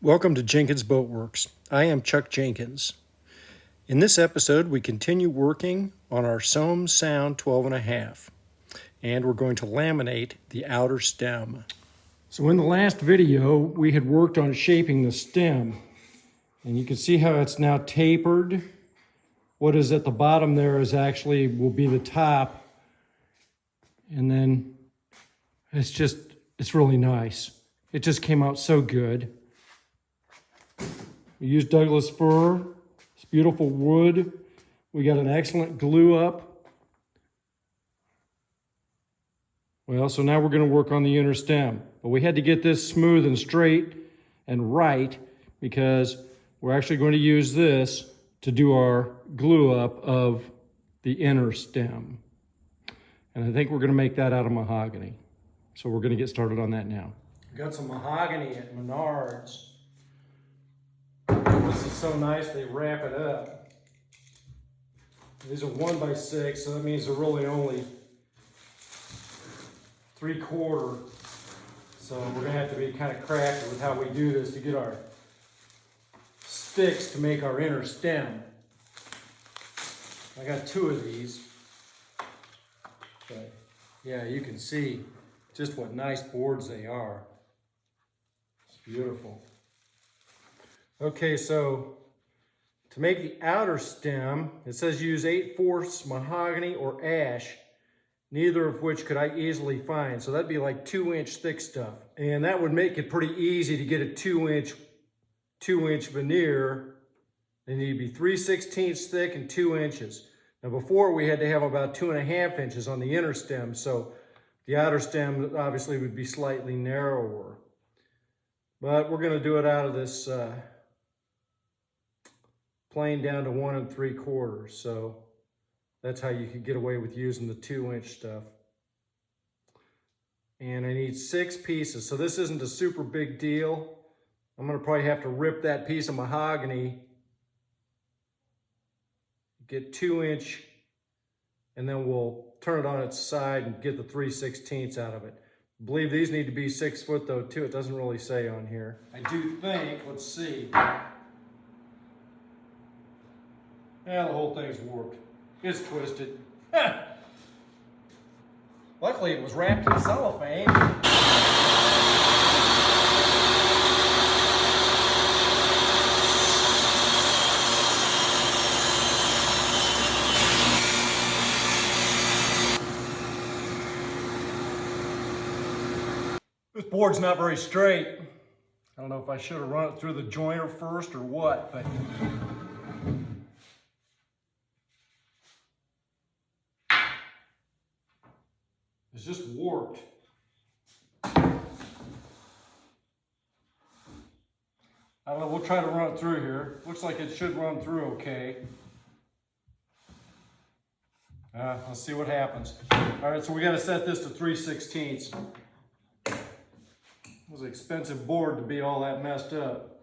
Welcome to Jenkins Boat Works. I am Chuck Jenkins. In this episode, we continue working on our Sohm Sound 12.5, and we're going to laminate the outer stem. So in the last video, we had worked on shaping the stem, and you can see how it's now tapered. What is at the bottom there is actually will be the top, and then it's really nice. It just came out so good. We used Douglas fir, it's beautiful wood. We got an excellent glue up. Well, so now we're going to work on the inner stem. But we had to get this smooth and straight and right because we're actually going to use this to do our glue up of the inner stem. And I think we're going to make that out of mahogany. So we're going to get started on that now. Got some mahogany at Menards. This is so nice, they wrap it up. These are 1x6, so that means they're really only 3/4. So we're gonna have to be kind of crafty with how we do this to get our sticks to make our inner stem. I got 2 of these. But yeah, you can see just what nice boards they are. It's beautiful. Okay, so to make the outer stem, it says use 8/4 mahogany or ash, neither of which could I easily find. So that'd be like 2-inch thick stuff. And that would make it pretty easy to get a 2-inch veneer. They need to be 3/16 thick and 2 inches. Now before we had to have about 2.5 inches on the inner stem, so the outer stem obviously would be slightly narrower. But we're gonna do it out of this plane down to 1 3/4, so that's how you could get away with using the 2-inch stuff. And I need 6 pieces, so this isn't a super big deal. I'm gonna probably have to rip that piece of mahogany, get 2-inch, and then we'll turn it on its side and get the 3/16 out of it. I believe these need to be 6 foot though too. It doesn't really say on here. I do think, let's see. Yeah, the whole thing's warped. It's twisted. Luckily, it was wrapped in cellophane. This board's not very straight. I don't know if I should have run it through the joiner first or what, but it's just warped. I don't know, we'll try to run it through here. Looks like it should run through okay. Let's see what happens. All right, so we gotta set this to 3/16. It was an expensive board to be all that messed up.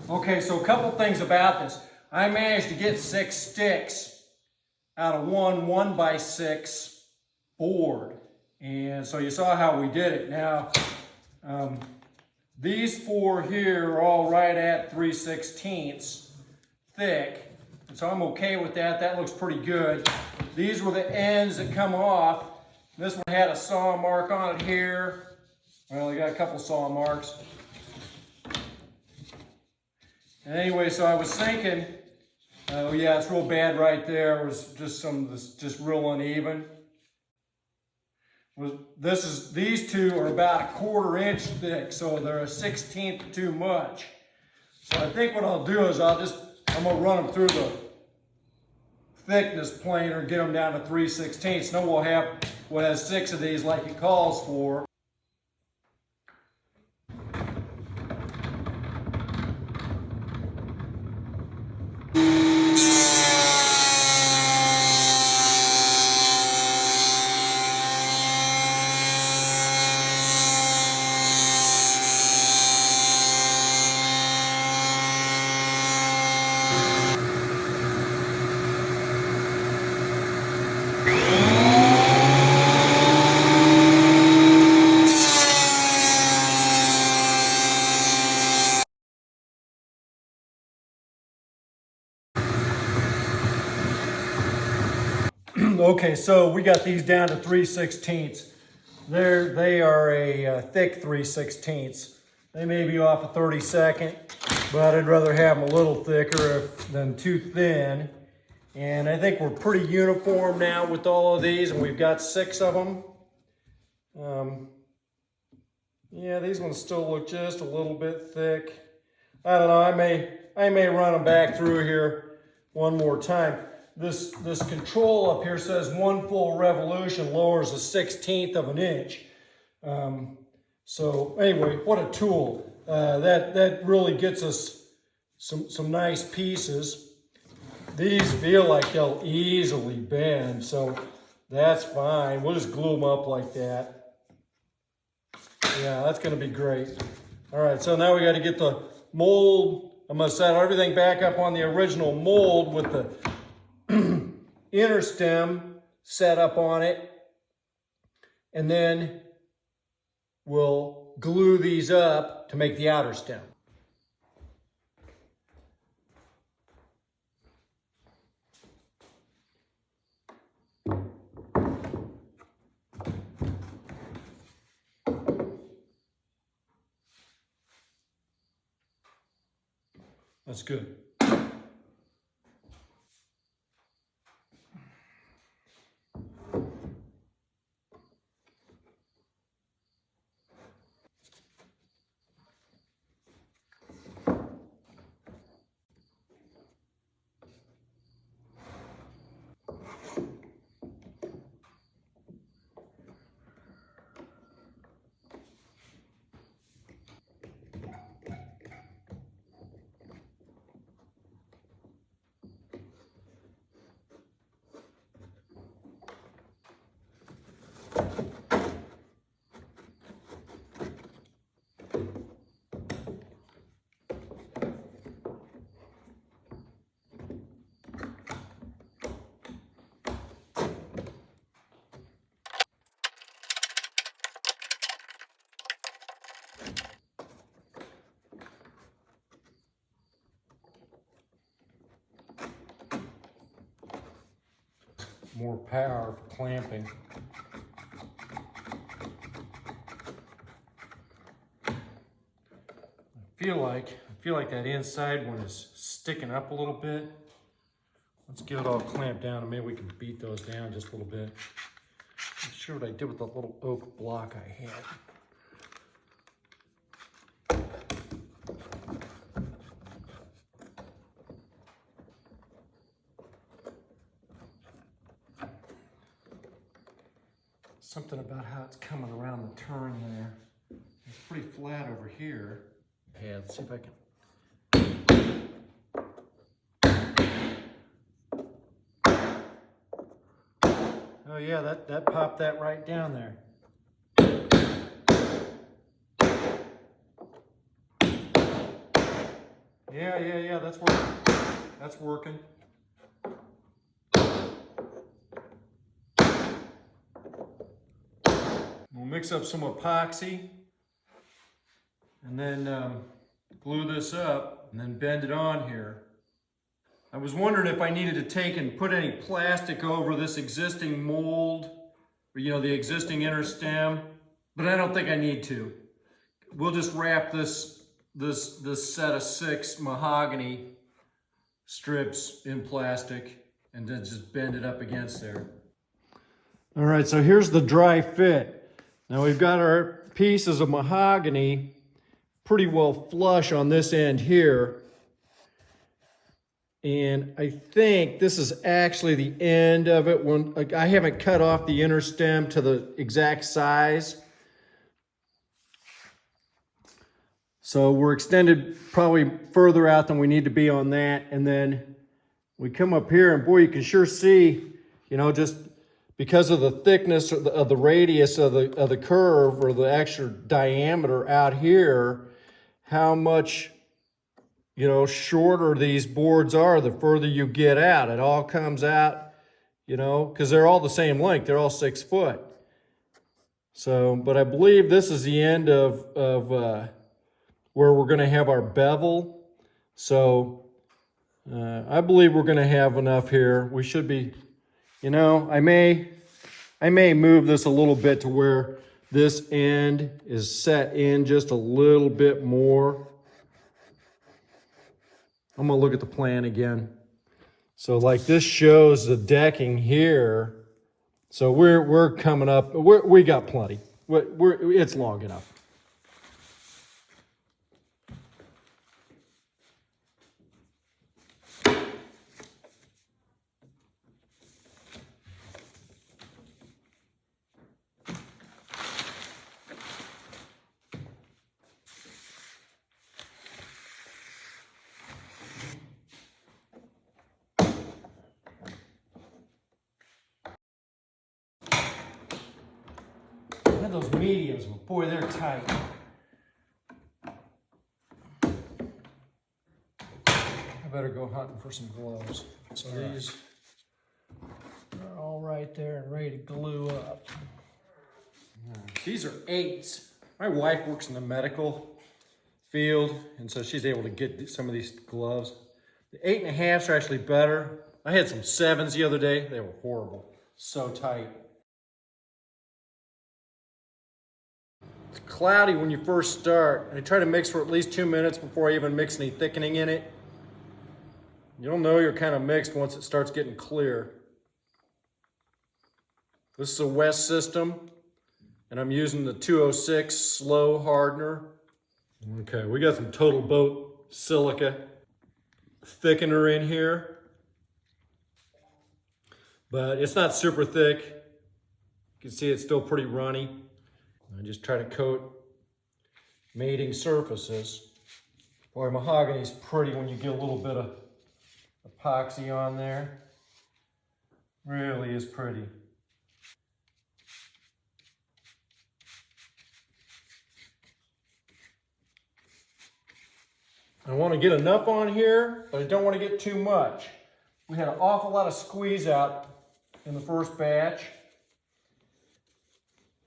Okay, so a couple things about this. I managed to get 6 sticks out of one 1x6 board. And so you saw how we did it. Now, these 4 here are all right at 3/16 thick. And so I'm okay with that. That looks pretty good. These were the ends that come off. This one had a saw mark on it here. Well, you got a couple saw marks. And anyway, so I was thinking, oh yeah, it's real bad right there. It was just just real uneven. These two are about 1/4 inch thick, so they're a 1/16 too much. So I think what I'll do is I'm gonna run them through the thickness planer, get them down to 3/16. Then we'll have what has 6 of these like it calls for. Okay, so we got these down to 3/16. They are a thick 3/16. They may be off a 32nd, but I'd rather have them a little thicker than too thin. And I think we're pretty uniform now with all of these, and we've got 6 of them. Yeah, these ones still look just a little bit thick. I don't know, I may run them back through here one more time. This control up here says 1 full revolution lowers a 1/16 of an inch. So anyway, what a tool. That really gets us some nice pieces. These feel like they'll easily bend, so that's fine. We'll just glue them up like that. Yeah, that's gonna be great. All right, so now we gotta get the mold. I'm gonna set everything back up on the original mold with the inner stem set up on it, and then we'll glue these up to make the outer stem. That's good. More power for clamping. I feel like that inside one is sticking up a little bit. Let's get it all clamped down and maybe we can beat those down just a little bit. I'm not sure what I did with the little oak block I had. Something about how it's coming around the turn there. It's pretty flat over here. Yeah, let's see if I can. Oh yeah, that popped that right down there. Yeah, that's working. That's working. We'll mix up some epoxy and then glue this up and then bend it on here. I was wondering if I needed to take and put any plastic over this existing mold, or the existing inner stem, but I don't think I need to. We'll just wrap this set of 6 mahogany strips in plastic and then just bend it up against there. All right, so here's the dry fit. Now we've got our pieces of mahogany pretty well flush on this end here. And I think this is actually the end of it. When I haven't cut off the inner stem to the exact size. So we're extended probably further out than we need to be on that. And then we come up here and boy, you can sure see, you know, just because of the thickness of the radius of the curve or the actual diameter out here, how much, you know, shorter these boards are the further you get out. It all comes out, you know, because they're all the same length. They're all 6 foot. So, but I believe this is the end of where we're going to have our bevel. So I believe we're going to have enough here. We should be, you know, I may move this a little bit to where this end is set in just a little bit more. I'm gonna look at the plan again. So like this shows the decking here. So we're coming up, we got plenty. It's long enough. I had those mediums, but boy, they're tight. I better go hunting for some gloves. So these are all right there and ready to glue up. These are 8s. My wife works in the medical field, and so she's able to get some of these gloves. The 8.5s are actually better. I had some 7s the other day. They were horrible. So tight. It's cloudy when you first start. I try to mix for at least 2 minutes before I even mix any thickening in it. You'll know you're kind of mixed once it starts getting clear. This is a West system, and I'm using the 206 slow hardener. Okay, we got some Total Boat silica thickener in here, but it's not super thick. You can see it's still pretty runny. I just try to coat mating surfaces. Boy, mahogany's pretty when you get a little bit of epoxy on there. Really is pretty. I want to get enough on here, but I don't want to get too much. We had an awful lot of squeeze out in the first batch.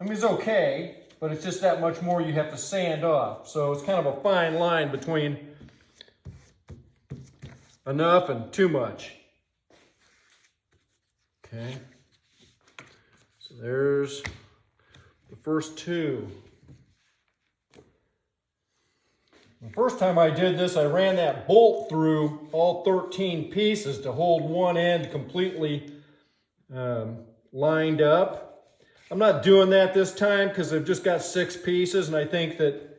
I mean, it's okay, but it's just that much more you have to sand off. So it's kind of a fine line between enough and too much. Okay. So there's the first 2. The first time I did this, I ran that bolt through all 13 pieces to hold one end completely lined up. I'm not doing that this time because I've just got 6 pieces, and I think that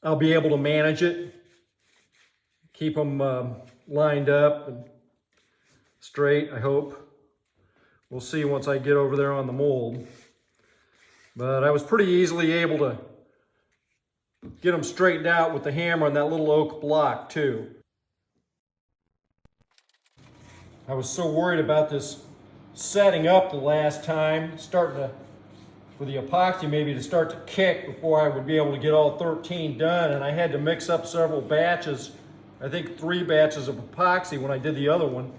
I'll be able to manage it. Keep them lined up and straight, I hope. We'll see once I get over there on the mold. But I was pretty easily able to get them straightened out with the hammer on that little oak block too. I was so worried about this setting up the last time, starting to, for the epoxy maybe to start to kick before I would be able to get all 13 done, and I had to mix up several batches, I think 3 batches of epoxy when I did the other one.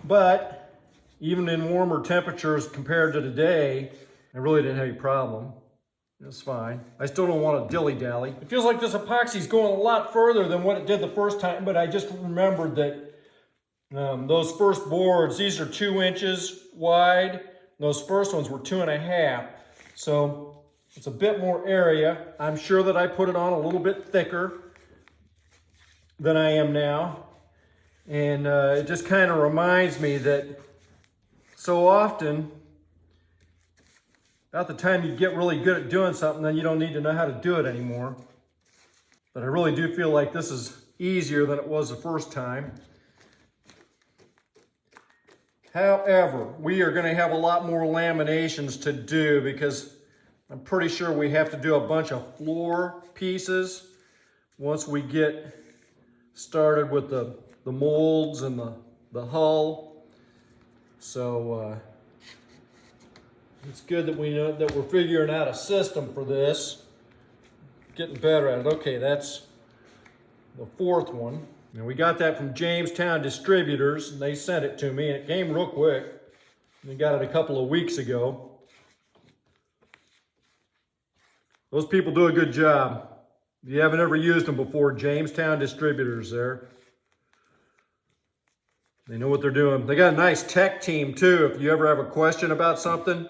But even in warmer temperatures compared to today, I really didn't have any problem. It's fine. I still don't want to dilly-dally. It feels like this epoxy is going a lot further than what it did the first time, but I just remembered that those first boards, these are 2 inches wide. Those first ones were 2.5. So it's a bit more area. I'm sure that I put it on a little bit thicker than I am now. And it just kind of reminds me that so often, about the time you get really good at doing something, then you don't need to know how to do it anymore. But I really do feel like this is easier than it was the first time. However, we are going to have a lot more laminations to do because I'm pretty sure we have to do a bunch of floor pieces once we get started with the molds and the hull. So it's good that we know that we're figuring out a system for this. Getting better at it. Okay, that's the fourth one. And we got that from Jamestown Distributors, and they sent it to me, and it came real quick. We got it a couple of weeks ago. Those people do a good job. If you haven't ever used them before, Jamestown Distributors there. They know what they're doing. They got a nice tech team too. If you ever have a question about something,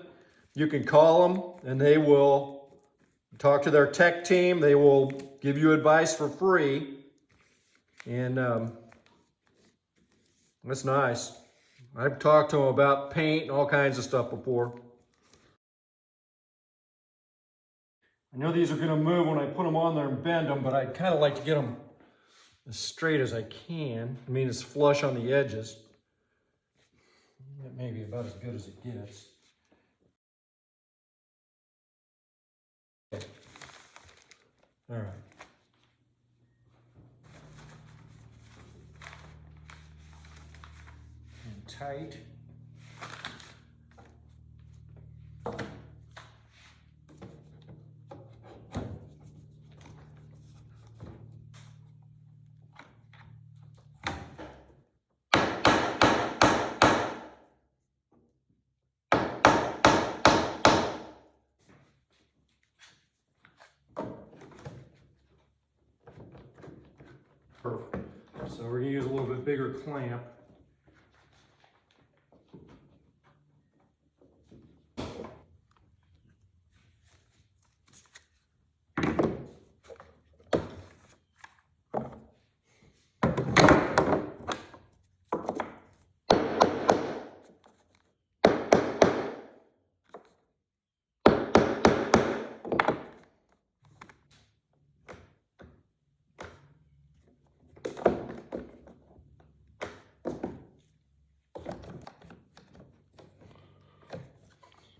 you can call them and they will talk to their tech team. They will give you advice for free. And that's nice. I've talked to them about paint and all kinds of stuff before. I know these are going to move when I put them on there and bend them, but I'd kind of like to get them as straight as I can. I mean, as flush on the edges. That may be about as good as it gets. Okay. All right. And tight. Perfect. So we're going to use a little bit bigger clamp.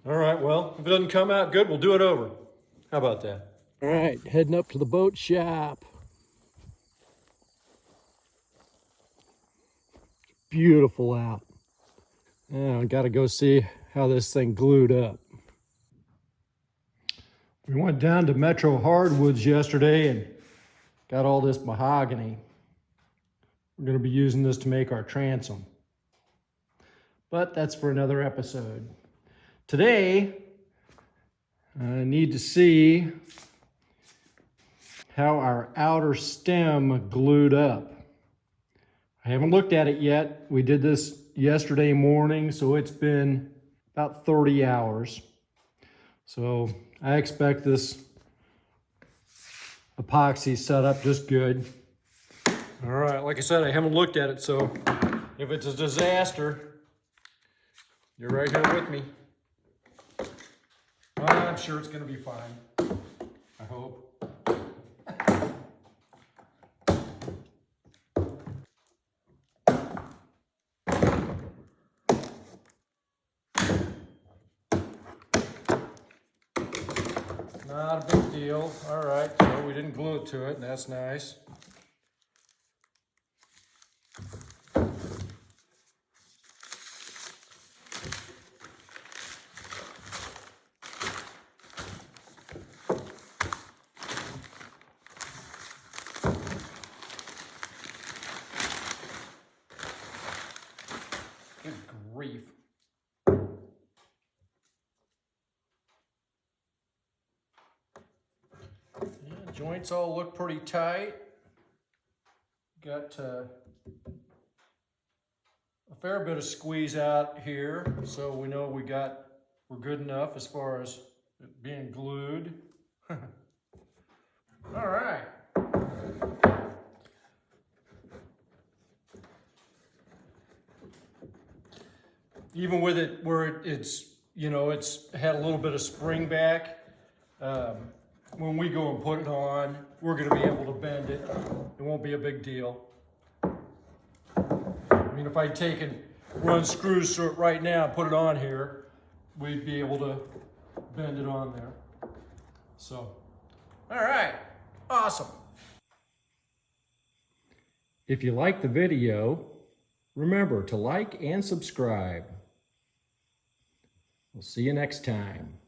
All right, well, if it doesn't come out good, we'll do it over. How about that? All right, heading up to the boat shop. Beautiful out. Now I gotta go see how this thing glued up. We went down to Metro Hardwoods yesterday and got all this mahogany. We're gonna be using this to make our transom. But that's for another episode. Today, I need to see how our outer stem glued up. I haven't looked at it yet. We did this yesterday morning, so it's been about 30 hours. So I expect this epoxy set up just good. All right, like I said, I haven't looked at it, so if it's a disaster, you're right here with me. I'm sure it's going to be fine. I hope. Not a big deal. All right, so we didn't glue it to it, and that's nice. Good grief. Yeah, joints all look pretty tight. Got a fair bit of squeeze out here, so we know we're good enough as far as it being glued. All right. even with it where it's, you know, it's had a little bit of spring back, when we go and put it on, we're gonna be able to bend it. It won't be a big deal. I mean, if I'd taken, run screws through it right now and put it on here, we'd be able to bend it on there. So, all right, awesome. If you like the video, remember to like and subscribe. We'll see you next time.